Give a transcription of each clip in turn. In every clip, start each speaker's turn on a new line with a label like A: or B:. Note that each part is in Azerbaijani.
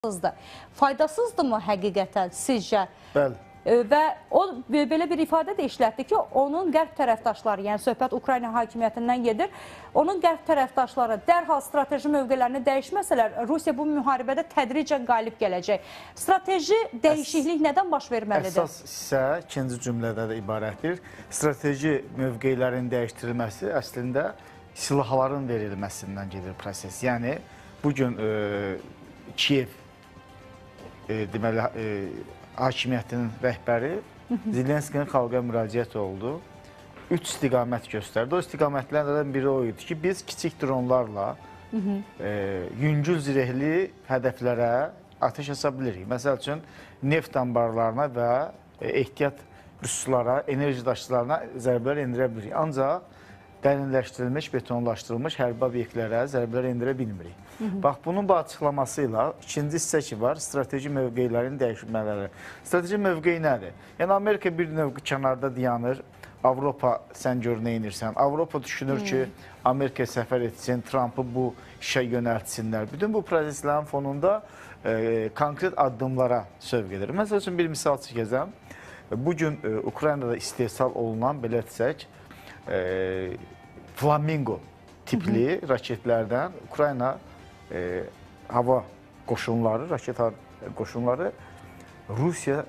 A: Faydasızdırmı həqiqətən sizcə?
B: Bəli.
A: Və o belə bir ifadə də işlətdi ki, onun qərb tərəfdaşları, yəni söhbət Ukrayna hakimiyyətindən gedir, onun qərb tərəfdaşları dərhal strateji mövqelərini dəyişməsələr, Rusiya bu müharibədə tədricən qalib gələcək. Strateji dəyişiklik nədən baş verməlidir?
B: Əsas isə ikinci cümlədə də ibarətdir. Strateji mövqelərin dəyişdirilməsi əslində silahların verilməsindən gedir proses. Yəni, bugün Kiyev deməli, hakimiyyətinin rəhbəri Zelenskinin xalqa müraciət oldu. 3 istiqamət göstərdi. O istiqamətlərdən biri o idi ki, biz kiçik dronlarla yüngül zirehli hədəflərə atəş aça bilirik. Məsəl üçün, neft anbarlarına və ehtiyat rüslara, enerji daşılarına zərbələr endirə bilirik. Ancaq dərinləşdirilmiş, betonlaşdırılmış hərbi obyektlərə zərbələr endirə bilmirik. Bax, bunun bu açıqlaması ilə ikinci hissə ki var, strateji mövqeylərin dəyişmələri. Strateji mövqey nədir? Yəni, Amerika bir növ kənarda dayanır, Avropa sən gör nə inirsən. Avropa düşünür ki, Amerika səfər etsin, Trump'ı bu işə yönəltsinlər. Bütün bu proseslərin fonunda konkret addımlara sövq edir. Məsəl üçün, bir misal çəkəcəm. Bugün Ukraynada istehsal olunan, belə desək, Flamingo tipli raketlərdən Ukrayna hava qoşunları, raket qoşunları Rusiya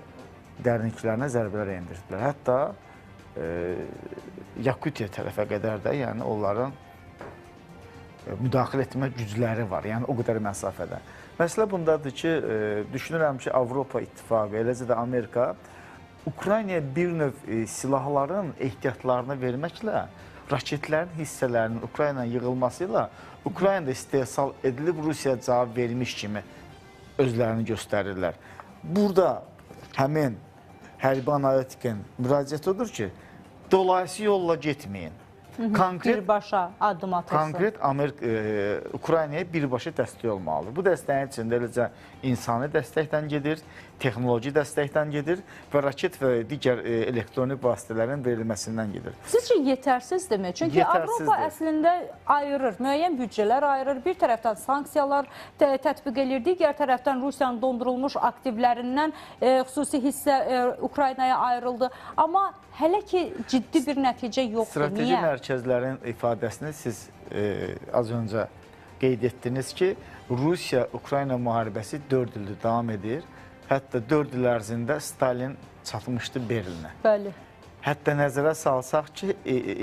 B: dərinliklərinə zərbələr endirdilər. Hətta Yakutiya tərəfə qədər də, yəni onların müdaxilə etmə gücləri var, yəni o qədər məsafədə. Məsələ bundadır ki, düşünürəm ki, Avropa İttifaqı, eləcə də Amerika Ukraynaya bir növ silahların ehtiyatlarını verməklə, raketlərin hissələrinin Ukraynaya yığılması ilə Ukraynada istehsal edilib Rusiya cavab vermiş kimi özlərini göstərirlər. Burada həmin hərbi analitikin müraciəti odur ki, dolayısı yolla getməyin.
A: Birbaşa addım atılsın.
B: Konkret Ukraynaya birbaşa dəstək olmalıdır. Bu dəstəyin içində eləcə insani dəstəkdən gedir, texnoloji dəstəkdən gedir və raket və digər elektronik vasitələrin verilməsindən gedir.
A: Sizcə yetərsizdirmi? Çünki Avropa əslində ayırır, müəyyən büdcələr ayırır. Bir tərəfdən sanksiyalar tətbiq edir, digər tərəfdən Rusiyanın dondurulmuş aktivlərindən xüsusi hissə Ukraynaya ayrıldı. Amma hələ ki ciddi bir nəticə yoxdur.
B: Strateji mərkəzlərin ifadəsini siz az öncə qeyd etdiniz ki, Rusiya-Ukrayna müharibəsi 4 ildir davam edir. Hətta 4 il ərzində Stalin çatmışdı Berlinə.
A: Bəli.
B: Hətta nəzərə salsaq ki,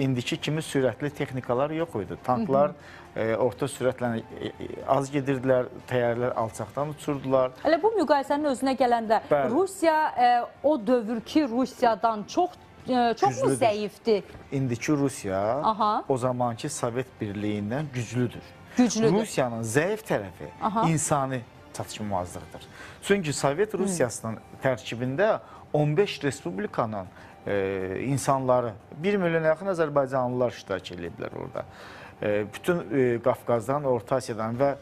B: indiki kimi sürətli texnikalar yox idi. Tanklar orta sürətlə az gedirdilər, təyyarələr alçaqdan uçurdular.
A: Hələ bu müqayisənin özünə gələndə Rusiya o dövrki Rusiyadan çoxmu zəifdir?
B: İndiki Rusiya o zamanki Sovet Birliyindən güclüdür. Rusiyanın zəif tərəfi insani çatışmazlıqdır. Çünki Sovet Rusiyasının tərkibində 15 respublikanın insanları, 1 milyona yaxın Azərbaycanlılar iştirak ediblər orada. Bütün Qafqazdan, Orta Asiyadan və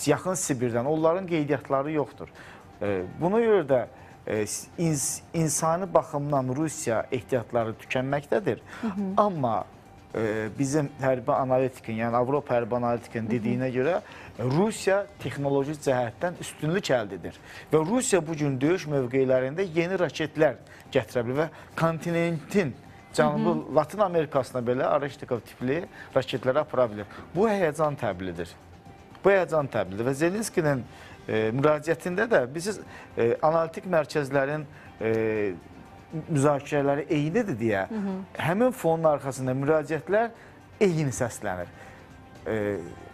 B: yaxın Sibirdən onların qeydiyyatları yoxdur. Buna görə də insani baxımdan Rusiya ehtiyatları tükənməkdədir. Amma bizim hərbi analitikin, yəni Avropa hərbi analitikin dediyinə görə Rusiya texnoloji cəhətdən üstünlük əldə edir. Və Rusiya bugün döyüş mövqelərində yeni raketlər gətirə bilir və kontinentin Cənubi Latin Amerikasına belə Arashnikov tipli raketləri apara bilir. Bu həyəcan təbliğidir. Bu həyəcan təbliğidir və Zelenskinin müraciətində də biz analitik mərkəzlərin müzakirələri eynidir deyə həmin fonun arxasında müraciətlər eyni səslənir.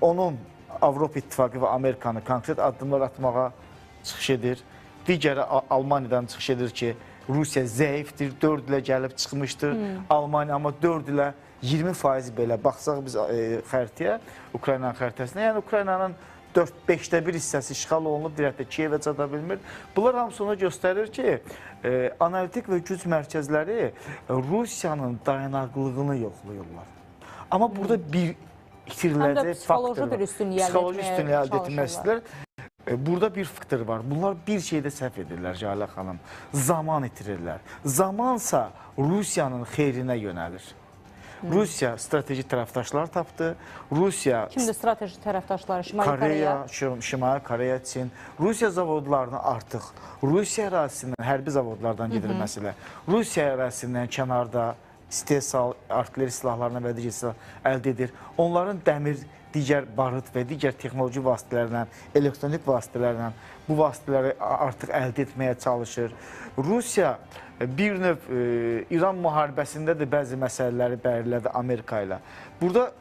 B: Onun Avropa İttifaqı və Amerikanı konkret addımlar atmağa çıxış edir. Digəri Almaniyadan çıxış edir ki, Rusiya zəifdir, 4 ilə gəlib çıxmışdır. Almaniya amma 4 ilə 20% belə baxsaq biz xəritəyə, Ukraynanın xəritəsinə, yəni Ukraynanın 4-5də 1 hissəsi işğal olunub, dirəkdə Kiyevə çata bilmir. Bunlar hamısı ona göstərir ki, analitik və güc mərkəzləri Rusiyanın dayanaqlılığını yoxlayırlar. Amma burada bir itiriləcək faktor var. Psixoloji üstünlüyə əldə etmək. Burada bir faktor var. Bunlar bir şeydə səhv edirlər Cələ xanım. Zaman itirirlər. Zamansa Rusiyanın xeyrinə yönəlir. Rusiya strateji tərəfdaşlar tapdı. Rusiya
A: Kimdir strateji tərəfdaşları? Şimali Koreya.
B: Şimali Koreya, Çin. Rusiya zavodlarını artıq Rusiya ərazisindən, hərbi zavodlardan gedir məsələ. Rusiya ərazisindən kənarda istehsal, artilleri silahlarına və digər silah əldə edir. Onların dəmir, digər barıt və digər texnoloji vasitələrlə, elektronik vasitələrlə bu vasitələri artıq əldə etməyə çalışır. Rusiya bir növ İran müharibəsində də bəzi məsələləri bəlirlədi Amerika ilə. Burada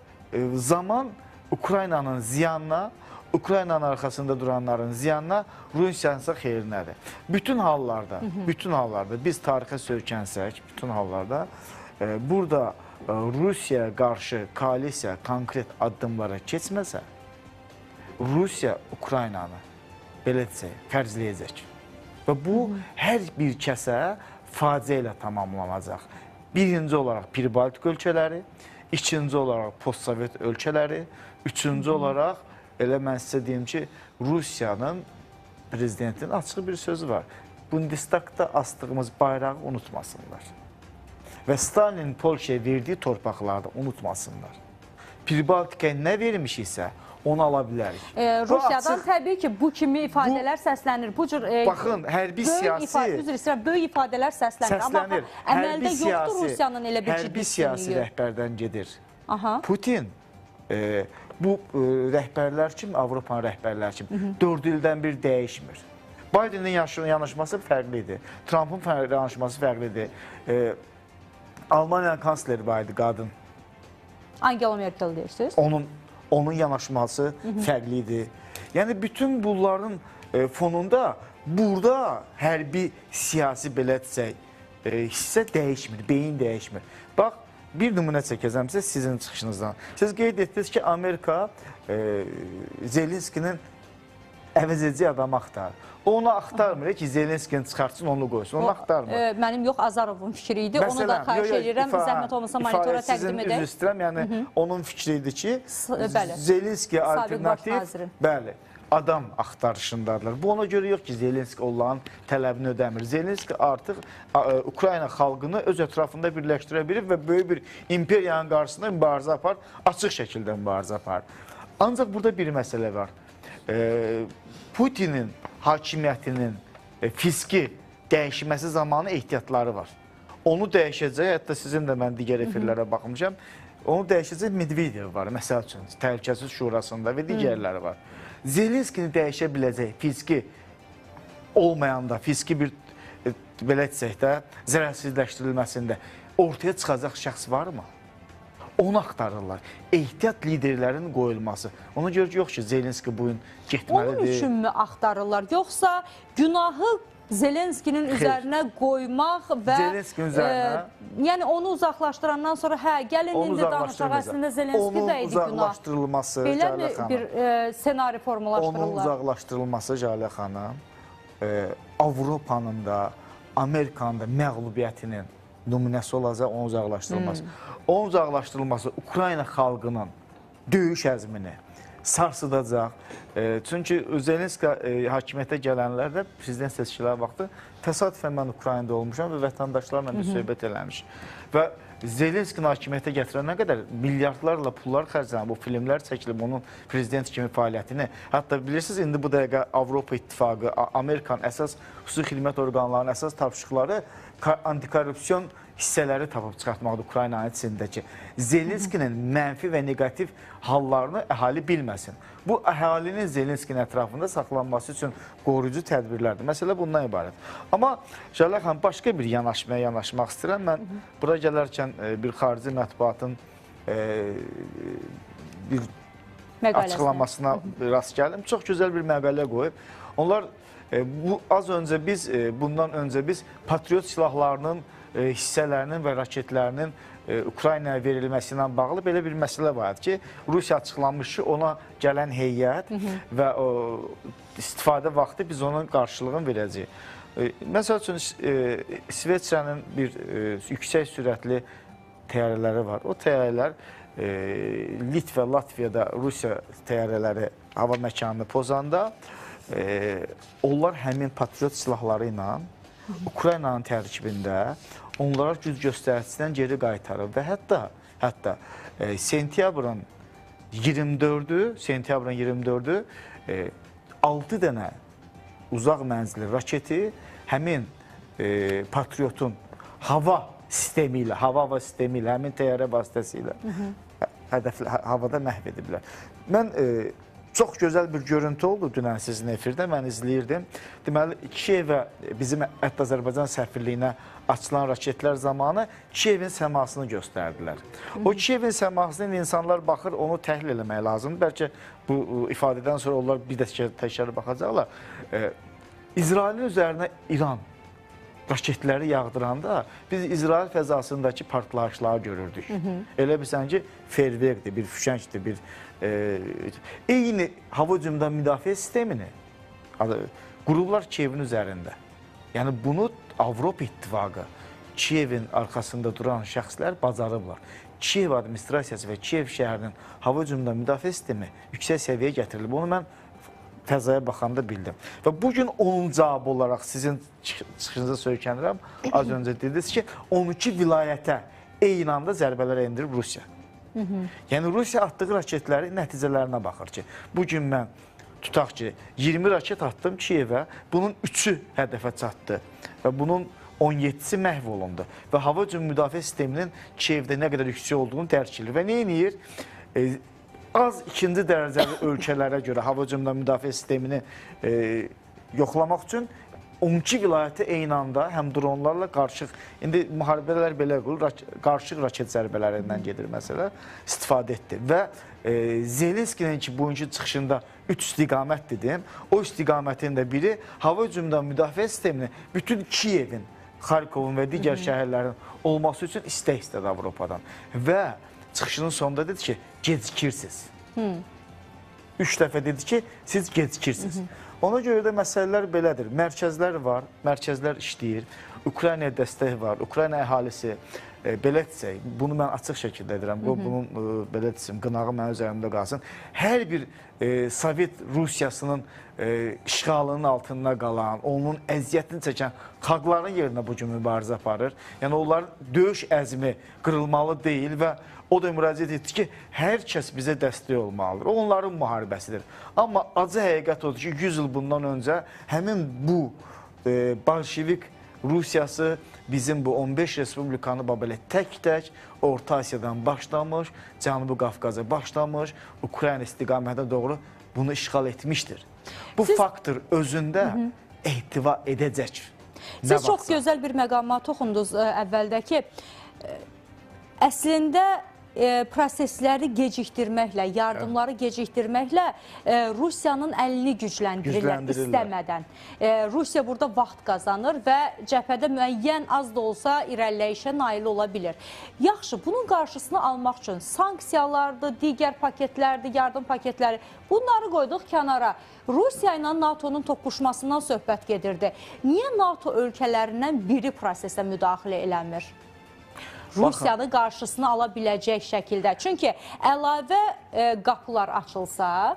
B: zaman Ukraynanın ziyanına, Ukraynanın arxasında duranların ziyanına, Rusiyanın isə xeyrinədir. Bütün hallarda biz tarixə söykənsək, bütün hallarda burada Rusiyaya qarşı koalisiya konkret addımlara keçməsə, Rusiya Ukraynanı belə desək, fərzləyəcək. Və bu, hər bir kəsə faciə ilə tamamlanacaq. Birinci olaraq Pribaltik ölkələri, ikinci olaraq postsovet ölkələri, üçüncü olaraq, elə mən sizə deyim ki, Rusiyanın prezidentinin açıq bir sözü var. Bundestagda astığımız bayrağı unutmasınlar. Və Stalinin Polşaya verdiyi torpaqlarda unutmasınlar. Pribaltikə nə vermişiksə, onu ala bilərik.
A: Rusiyadan təbii ki, bu kimi ifadələr səslənir. Bu cür
B: baxın, hərbi siyasi
A: böyük ifadələr səslənir. Amma əməldə yoxdur Rusiyanın elə bir ciddi
B: hərbi siyasi rəhbərdən gedir. Putin bu rəhbərlər kimi, Avropanın rəhbərlər kimi 4 ildən bir dəyişmir. Bidenin yanaşması fərqlidir. Trump'ın yanaşması fərqlidir. Almaniyanın kansleri var idi, qadın.
A: Angela Merkel deyirsiniz?
B: Onun yanaşması fərqlidir. Yəni, bütün bunların fonunda burada hərbi siyasi belə desək, hissə dəyişmir, beyin dəyişmir. Bax, bir nümunə çəkəcəm sizə sizin çıxışınızdan. Siz qeyd etdiniz ki, Amerika Zelenskinin əvəz edici adamı axtarır. Onu axtarmır ki, Zelenskini çıxartsın, onu qoysun. Onu axtarmır.
A: Mənim yox, Azarovun fikri idi. Onu da xahiş edirəm, zəhmət olmasa monitora təqdim edək.
B: Sizin üzr istəyirəm, yəni onun fikri idi ki, Zelenski alternativ, bəli, adam axtarışındadılar. Bu ona görə yox ki, Zelenski onların tələbini ödəmir. Zelenski artıq Ukrayna xalqını öz ətrafında birləşdirə bilir və böyük bir imperiyanın qarşısında mübarizə apar, açıq şəkildə mübarizə apar. Ancaq burada bir məsələ var. Putinin hakimiyyətinin fiski dəyişməsi zamanı ehtiyatları var. Onu dəyişəcək, hətta sizin də mən digər efirlərə baxmışam, onu dəyişəcək Medvedev var, məsəl üçün, Təhlükəsizlik Şurasında və digərləri var. Zelenskini dəyişə biləcək fiski olmayanda, fiski bir, belə desək də, zərərsizləşdirilməsində ortaya çıxacaq şəxs varmı? Onu axtarırlar. Ehtiyat liderlərin qoyulması. Ona görə yox ki, Zelenski bugün getməlidir.
A: Onun üçünmü axtarırlar? Yoxsa günahı Zelenskinin üzərinə qoymaq və yəni onu uzaqlaşdırandan sonra gəlin indi danışaq, əslində Zelenski də idi günah.
B: Onun uzaqlaşdırılması,
A: belə mi bir senari formalaşdırırlar?
B: Onun uzaqlaşdırılması, Jalə xanım, Avropanın da, Amerikanın da məğlubiyyətinin nümunəsi olacaq, onun uzaqlaşdırılması. Onun uzaqlaşdırılması Ukrayna xalqının döyüş əzmini sarsıdacaq. Çünki Zelenski hakimiyyətə gələnlərdə prezident seçkiləri vaxtı təsadüfən mən Ukraynada olmuşam və vətəndaşlarla bir söhbət eləmiş. Və Zelenskini hakimiyyətə gətirənə qədər milyardlarla pullar xərclənib, o filmlər çəkilib onun prezident kimi fəaliyyətini. Hətta bilirsiniz, indi bu dəqiqə Avropa İttifaqı, Amerikanın əsas xüsusi xidmət orqanlarının əsas tapşırıqları antikorrupsiyon hissələri tapıb çıxartmaqdır Ukraynanın içindəki. Zelenskinin mənfi və negativ hallarını əhali bilməsin. Bu, əhalinin Zelenskinin ətrafında saxlanması üçün qoruyucu tədbirlərdir. Məsələ bundan ibarət. Amma Jalə xanım, başqa bir yanaşmaya yanaşmaq istəyirəm. Mən bura gələrkən bir xarici mətbuatın bir açıqlamasına rast gəldim. Çox gözəl bir məqalə qoyub. Onlar, az öncə biz, bundan öncə biz patriot silahlarının hissələrinin və raketlərinin Ukraynaya verilməsi ilə bağlı belə bir məsələ var ki, Rusiya açıqlanmış ki, ona gələn heyət və istifadə vaxtı biz onun qarşılığını verəcəyik. Məsəl üçün, İsveçrənin bir yüksək sürətli təyyarələri var. O təyyarələr Litva, Latviyada Rusiya təyyarələri hava məkanını pozanda onlar həmin patriot silahları ilə Ukraynanın tərkibində onlara güc göstəricisindən geri qaytarıb və hətta Hətta sentyabrın 24-ü 6 dənə uzaq mənzilli raketi həmin Patriotun hava sistemi ilə, həmin təyyarə vasitəsilə havada məhv ediblər. Mən çox gözəl bir görüntü oldu dünən sizin efirdə, mən izləyirdim. Deməli, Kiyevə bizim hətta Azərbaycan səfirliyinə açılan raketlər zamanı Kiyevin səmasını göstərdilər. O Kiyevin səmasını insanlar baxır, onu təhlil eləmək lazımdır. Bəlkə bu ifadədən sonra onlar bir də təkrar baxacaqlar. İsrailin üzərinə İran raketləri yağdıranda biz İsrail fəzasındakı partlayışları görürdük. Elə bilsən ki, ferverdir, bir füşəngdir, bir eyni hava hücumundan müdafiə sistemini qururlar Kiyevin üzərində. Yəni bunu Avropa İttifaqı, Kiyevin arxasında duran şəxslər bacarıblar. Kiyev administrasiyası və Kiyev şəhərinin hava hücumundan müdafiə sistemi yüksək səviyyəyə gətirilib. Onu mən fəzaya baxanda bildim. Və bugün onun cavabı olaraq sizin çıxışınıza söykənirəm. Az öncə dediniz ki, 12 vilayətə eyni anda zərbələr endirib Rusiya. Yəni Rusiya atdığı raketlərin nəticələrinə baxır ki, bugün mən tutaq ki, 20 raket attım Kiyevə, bunun 3-ü hədəfə çatdı və bunun 17-si məhv olundu və hava hücumu müdafiə sisteminin Kiyevdə nə qədər yüksək olduğunu dərk edir və nə edir? Az ikinci dərəcəli ölkələrə görə hava hücumundan müdafiə sistemini yoxlamaq üçün 12 vilayəti eyni anda həm dronlarla qarışıq, indi müharibələr belə qurur, qarışıq raket zərbələrindən gedir məsələ, istifadə etdi. Və Zelenskinin ki, bugünkü çıxışında 3 istiqamət dedim, o istiqamətin də biri hava hücumundan müdafiə sistemini bütün Kiyevin, Xarkovun və digər şəhərlərin olması üçün istək istədi Avropadan. Və çıxışının sonunda dedi ki, gecikirsiniz. 3 dəfə dedi ki, siz gecikirsiniz. Ona görə də məsələlər belədir. Mərkəzlər var, mərkəzlər işləyir. Ukraynaya dəstək var, Ukrayna əhalisi belə desək, bunu mən açıq şəkildə edirəm, bunun belə desəm, qınağı mənim üzərimdə qalsın. Hər bir Sovet Rusiyasının işğalının altında qalan, onun əziyyətini çəkən xalqların yerinə bugün mübarizə aparır. Yəni onların döyüş əzmi qırılmalı deyil və o da müraciət etdi ki, hər kəs bizə dəstək olmalıdır. O onların müharibəsidir. Amma acı həqiqət odur ki, 100 il bundan öncə həmin bu bolşevik Rusiyası bizim bu 15 respublikanı belə tək-tək Orta Asiyadan başlamış, Cənubi Qafqaza başlamış, Ukrayna istiqamətə doğru bunu işğal etmişdir. Bu faktor özündə ehtiva edəcək.
A: Siz çox gözəl bir məqama toxundunuz əvvəldəki. Əslində prosesləri gecikdirməklə, yardımları gecikdirməklə Rusiyanın əlini gücləndirirlər istəmədən. Rusiya burada vaxt qazanır və cəbhədə müəyyən az da olsa irəliləyişə nail ola bilir. Yaxşı, bunun qarşısını almaq üçün sanksiyalardır, digər paketlərdir, yardım paketləri, bunları qoyduq kənara. Rusiya ilə NATO'nun toqquşmasından söhbət gedirdi. Niyə NATO ölkələrindən biri prosesə müdaxilə eləmir? Rusiyanın qarşısını ala biləcək şəkildə. Çünki əlavə qapılar açılsa,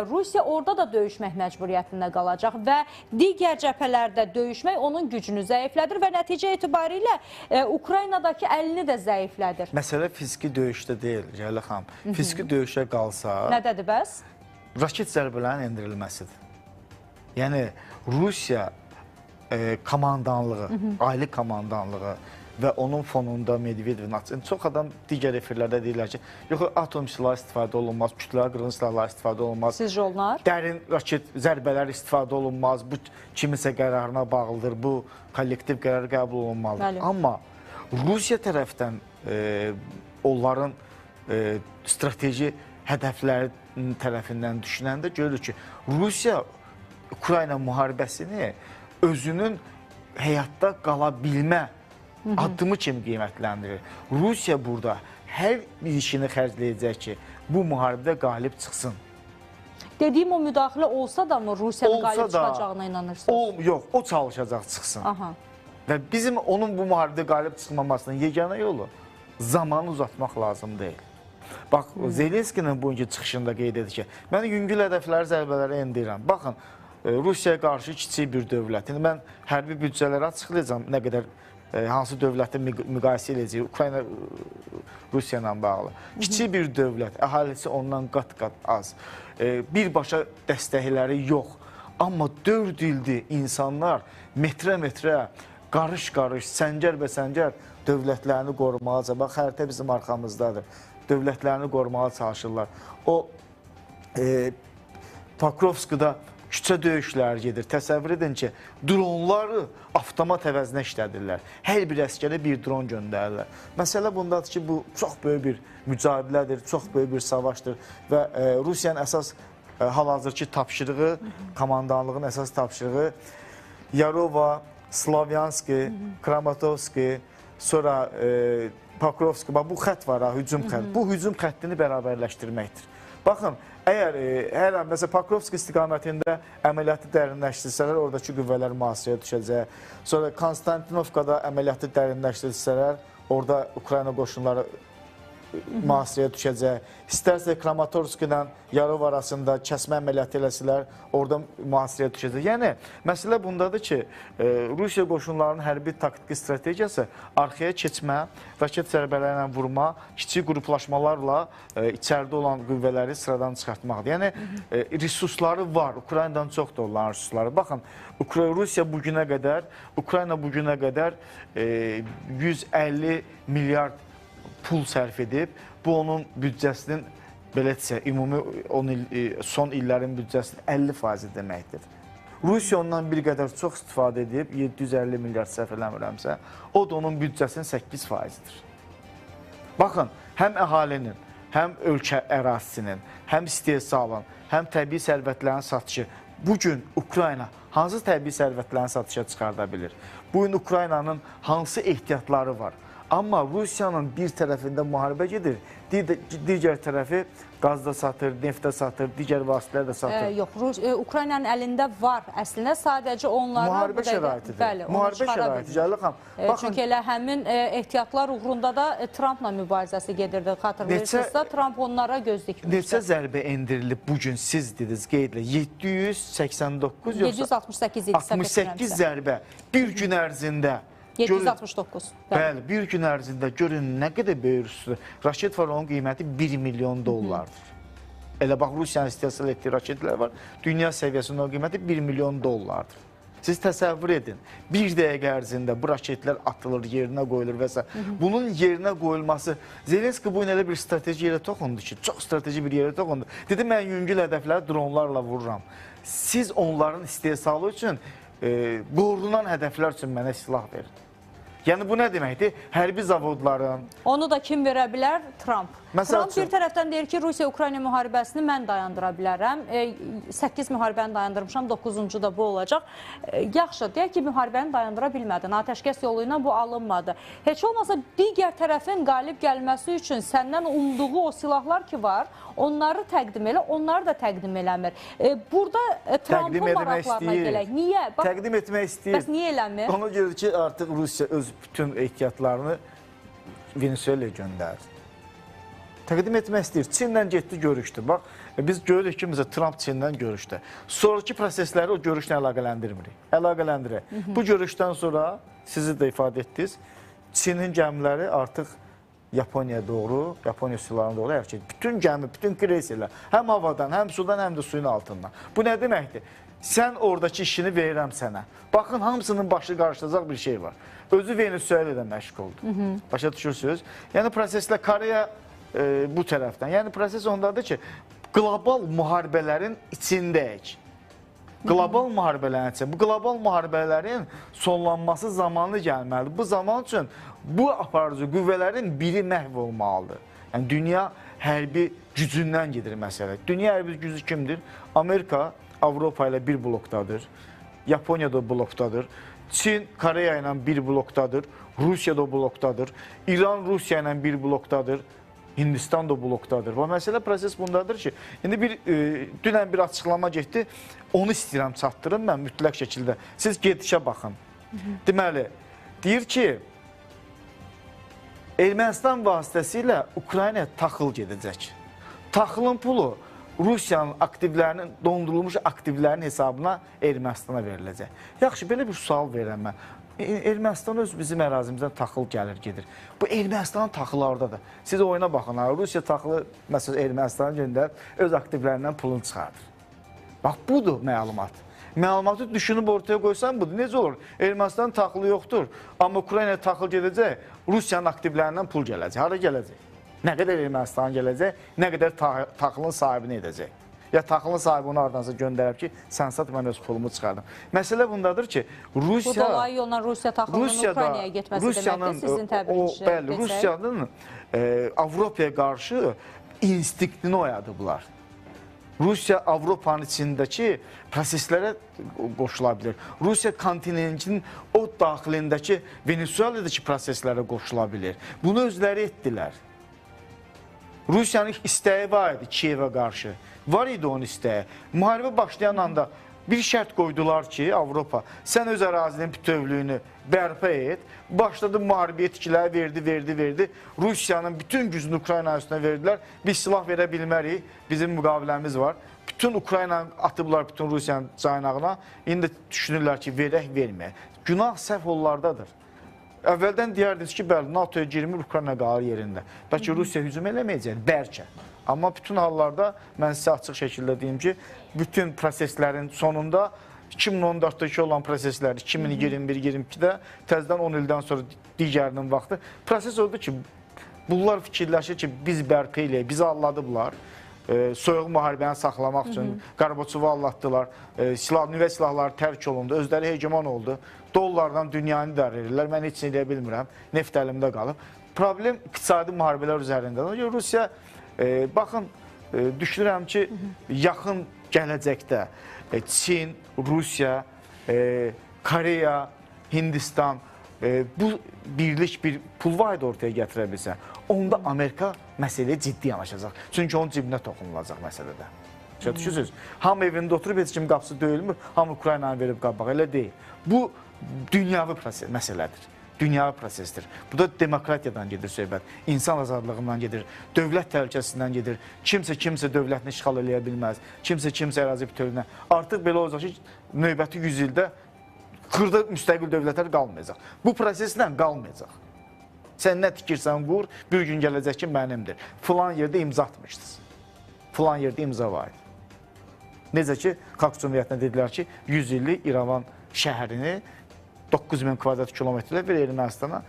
A: Rusiya orada da döyüşmək məcburiyyətində qalacaq və digər cəbhələrdə döyüşmək onun gücünü zəiflədir və nəticə etibarilə Ukraynadakı əlini də zəiflədir.
B: Məsələ fiziki döyüşdə deyil, Cələ xanım. Fiziki döyüşə qalsa...
A: Nədədir bəs?
B: Raket zərbələrinin endirilməsidir. Yəni, Rusiya komandanlığı, ali komandanlığı və onun fonunda Medvedevin açın. Çox adam digər efirlərdə deyirlər ki, yox, atom silahı istifadə olunmaz, kütləvi qırğın silahlar istifadə olunmaz.
A: Sizcə onlar?
B: Dərin raket zərbələr istifadə olunmaz, bu kimisə qərarına bağlıdır, bu kollektiv qərar qəbul olunmalıdır. Amma Rusiya tərəfdən onların strateji hədəfləri tərəfindən düşünəndə görür ki, Rusiya Ukrayna müharibəsini özünün həyatda qala bilmə addımı kimi qiymətləndirir. Rusiya burada hər bir işini xərcləyəcək ki, bu müharibədə qalib çıxsın.
A: Dediyim o müdaxilə olsa da mı Rusiyanın qalib çıxacağına inanırsınız?
B: Yox, o çalışacaq çıxsın. Və bizim onun bu müharibədə qalib çıxmamasının yeganə yolu zamanı uzatmaq lazım deyil. Bax, Zelenskinin bugünkü çıxışında qeyd edir ki, mən yüngül hədəfləri, zərbələri endirirəm. Baxın, Rusiyaya qarşı kiçik bir dövlət. Mən hərbi büdcələri açıqlayacağım, nə qədər hansı dövlətlə müqayisə edəcək, Ukrayna Rusiya ilə bağlı. Kiçik bir dövlət, əhalisi ondan qat-qat az. Birbaşa dəstəkləri yox. Amma 4 ildir insanlar metrə-metrə, qarış-qarış, səncər-bəsəncər dövlətlərini qorumağa çalışır. Bax, xəritə bizim arxamızdadır. Dövlətlərini qorumağa çalışırlar. O Pakrovskıda küçə döyüşləri gedir. Təsəvvür edin ki, dronları avtomat əvəzinə işlədirlər. Hər bir əskərə bir dron göndərirlər. Məsələ bundadır ki, bu çox böyük bir mücadilədir, çox böyük bir savaşdır və Rusiyanın əsas hal-hazırki tapşırığı, komandanlığın əsas tapşırığı Yarova, Slavyanski, Kramatorski, sonra Pakrovski, bu xətt var, hücum xətt. Bu hücum xəttini bərabərləşdirməkdir. Baxın, əgər hər an, məsələn, Pakrovski istiqamətində əməliyyatı dərinləşdirsələr, oradakı qüvvələr mühasirəyə düşəcək. Sonra Konstantinovkada əməliyyatı dərinləşdirsələr, orada Ukrayna qoşunları mühasirəyə düşəcək. İstərsə Kramatorski ilə Yarov arasında kəsmə əməliyyatı eləsələr, orada mühasirəyə düşəcək. Yəni, məsələ bundadır ki, Rusiya qoşunlarının hərbi taktiki strategiyası arxaya keçmə, raket zərbələrlə vurma, kiçik qruplaşmalarla içəridə olan qüvvələri sıradan çıxartmaqdır. Yəni, resursları var, Ukraynadan çoxdur olan resursları. Baxın, Rusiya Ukrayna bugünə qədər 150 milyard pul sərf edib, bu onun büdcəsinin, belə desə, ümumi son illərin büdcəsinin 50% deməkdir. Rusiya ondan bir qədər çox istifadə edib, 750 milyard səhv eləmirəmsə, o da onun büdcəsinin 8%-dir. Baxın, həm əhalinin, həm ölkə ərazisinin, həm istehsalın, həm təbii sərvətlərin satışı, bugün Ukrayna hansı təbii sərvətlərin satışa çıxarda bilir? Bugün Ukraynanın hansı ehtiyatları var? Amma Rusiyanın bir tərəfində müharibə gedir, digər tərəfi qazda satır, neftə satır, digər vasitələr də satır.
A: Yox, Ukraynanın əlində var əslində, sadəcə onlara...
B: Müharibə şəraitidir.
A: Bəli,
B: müharibə şəraiti, Cəlil xanım.
A: Çünki elə həmin ehtiyatlar uğrunda da Trumpla mübarizəsi gedirdi, xatırlayırsınızsa, Trump onlara göz dikmişdi.
B: Neçə zərbə endirilib bugün siz dediniz, qeydlə, 789 yoxsa...
A: 768 idi,
B: 68 zərbə bir gün ərzində.
A: 769.
B: Bəli, bir gün ərzində görün nə qədər böyük üstü. Raket var, onun qiyməti 1 milyon dollardır. Elə bax, Rusiyanın istehsal etdiyi raketlər var, dünya səviyyəsində onun qiyməti 1 milyon dollardır. Siz təsəvvür edin, bir dəqiqə ərzində bu raketlər atılır, yerinə qoyulur və s. Bunun yerinə qoyulması, Zelenski bu elə bir strateji yerə toxundu ki, çox strateji bir yerə toxundu. Dedi, mən yüngül hədəfləri dronlarla vururam. Siz onların istehsalı üçün qorunan hədəflər üçün mənə silah verin. Yəni, bu nə deməkdir? Hərbi zavodların...
A: Onu da kim verə bilər? Trump. Trump
B: üçün...
A: bir tərəfdən deyir ki, Rusiya-Ukrayna müharibəsini mən dayandıra bilərəm. 8 müharibəni dayandırmışam, 9-cu da bu olacaq. Yaxşı, deyək ki, müharibəni dayandıra bilmədin. Atəşkəs yolu ilə bu alınmadı. Heç olmasa digər tərəfin qalib gəlməsi üçün səndən umduğu o silahlar ki var, onları təqdim elə, onları da təqdim eləmir. Burada Trump'ın maraqlarına gələk. Niyə?
B: Təqdim etmək istəyir.
A: Bəs niyə eləmir?
B: Ona görə ki, artıq Rusiya öz bütün ehtiyatlarını Venezuela'ya göndərir. Təqdim etmək istəyir. Çinlə getdi, görüşdü. Bax, biz görürük ki, Trump Çinlə görüşdü. Sonraki prosesləri o görüşlə əlaqələndirmirik. Əlaqələndirək. Bu görüşdən sonra, sizi də ifadə etdiniz, Çinin gəmiləri artıq Yaponiyaya doğru, Yaponiya sularına doğru hərəkət edir. Bütün gəmi, bütün kreyserlər, həm havadan, həm sudan, həm də suyun altından. Bu nə deməkdir? Sən oradakı işini verirəm sənə. Baxın, hamısının başı qarşılayacaq bir şey var. Özü Venezuela'da məşğul oldu. Başa düşürsünüz? Yəni, proseslə Koreya bu tərəfdən. Yəni, proses ondadır ki, qlobal müharibələrin içindəyik. Qlobal müharibələrin içində. Bu qlobal müharibələrin sonlanması zamanı gəlməlidir. Bu zaman üçün bu aparıcı qüvvələrin biri məhv olmalıdır. Yəni, dünya hərbi gücündən gedir məsələ. Dünya hərbi gücü kimdir? Amerika Avropa ilə bir blokdadır. Yaponiya da blokdadır. Çin Koreya ilə bir blokdadır. Rusiya da blokdadır. İran Rusiya ilə bir blokdadır. Hindistan da blokdadır. Bu məsələ proses bundadır ki, indi dünən bir açıqlama getdi. Onu istəyirəm çatdırın mən mütləq şəkildə. Siz gedişə baxın. Deməli, deyir ki, Ermənistan vasitəsilə Ukraynaya taxıl gedəcək. Taxılın pulu Rusiyanın aktivlərinin, dondurulmuş aktivlərin hesabına Ermənistana veriləcək. Yaxşı, belə bir sual verirəm mən. Ermənistan öz bizim ərazimizdən taxıl gəlir, gedir. Bu Ermənistanın taxılı oradadır. Siz oyuna baxın, Rusiya taxılı, məsələn, Ermənistana göndərib öz aktivlərindən pulunu çıxardır. Bax, budur məlumat. Məlumatı düşünüb ortaya qoysan budur. Necə olur? Ermənistanın taxılı yoxdur, amma Ukraynaya taxıl gedəcək, Rusiyanın aktivlərindən pul gələcək. Hara gələcək? Nə qədər Ermənistana gələcək, nə qədər taxılın sahibini edəcək. Ya taxılın sahibi onu ardınca göndərib ki, sən sat, mən öz pulumu çıxardım. Məsələ bundadır ki, Rusiya...
A: Bu dolayı yolla Rusiya taxılının Ukraynaya getməsi deməkdir, sizin təbirinizcə.
B: Bəli, Rusiyanın Avropaya qarşı instinktini oyadıblar. Rusiya Avropanın içindəki proseslərə qoşula bilir. Rusiya kontinentinin o daxilindəki Venezueladakı proseslərə qoşula bilir. Bunu özləri etdilər. Rusiyanın istəyi var idi Kiyevə qarşı. Var idi onun istəyi. Müharibə başlayan anda bir şərt qoydular ki, Avropa, sən öz ərazinin bütövlüyünü bərpa et. Başladı müharibəyə itkilər, verdi. Rusiyanın bütün gücünü Ukrayna üstünə verdilər. Biz silah verə bilmərik, bizim müqaviləmiz var. Bütün Ukrayna atıblar bütün Rusiyanın caynağına. İndi düşünürlər ki, verək, verməyək. Günah səhv onlardadır. Əvvəldən deyərdiniz ki, bəli, NATOya girmir, Ukrayna qalır yerində. Bəlkə Rusiya hücum eləməyəcək, bəlkə. Amma bütün hallarda mən sizə açıq şəkildə deyim ki, bütün proseslərin sonunda 2014-dəki olan proseslər 2021-22-də təzədən 10 ildən sonra digərinin vaxtı proses oldu ki, bunlar fikirləşir ki, biz bərpa eləyək, bizi alladıblar. Soyuq müharibəni saxlamaq üçün Qarbaçovu allatdılar, nüvə silahları tərk olundu, özləri hegemon oldu, dollardan dünyanı idarə edirlər, mən heç nə eləyə bilmirəm, neft əlimdə qalıb. Problem iqtisadi müharibələr üzərindədir. Rusiya, baxın, düşünürəm ki, yaxın gələcəkdə Çin, Rusiya, Koreya, Hindistan bu birlik bir pul vahidi ortaya gətirə bilsə, onda Amerika məsələyə ciddi yanaşacaq. Çünki onun cibinə toxunulacaq məsələdə. Düşünürsünüz, hamı evində oturub, heç kim qapısı döyülmür, hamı Ukraynanı verib qabağa, elə deyil. Bu, dünyavi məsələdir. Dünyavi prosesdir. Bu da demokratiyadan gedir söhbət, insan azadlığından gedir, dövlət təhlükəsindən gedir. Kimsə dövlətini işğal eləyə bilməz, kimsə ərazi bütövlüyünə. Artıq belə olacaq ki, növbəti 100 ildə xırda müstəqil dövlətlər qalmayacaq. Bu proseslə qalmayacaq. Sən nə tikirsən qur, bir gün gələcək ki, mənimdir. Filan yerdə imza atmışdınız. Filan yerdə imza var idi. Necə ki, Xalq Cümhuriyyətinə dedilər ki, 100 illik İrəvan şəhərini 9000 kvadrat kilometrlə bir Ermənistana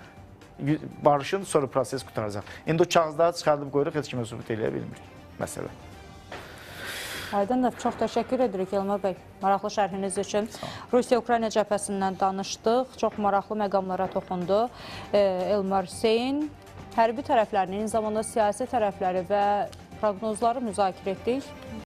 B: barışın, sonra proses qutaracaq. İndi o kağızları çıxardıb qoyuruq, heç kimə sübut eləyə bilmirik. Məsələ.
A: Aydındır, çox təşəkkür edirik Elmar bəy, maraqlı şərhiniz üçün. Rusiya-Ukrayna cəbhəsindən danışdıq, çox maraqlı məqamlara toxundu. Elmar Hüseyn, hərbi tərəflərini, eyni zamanda siyasi tərəfləri və proqnozları müzakirə etdik.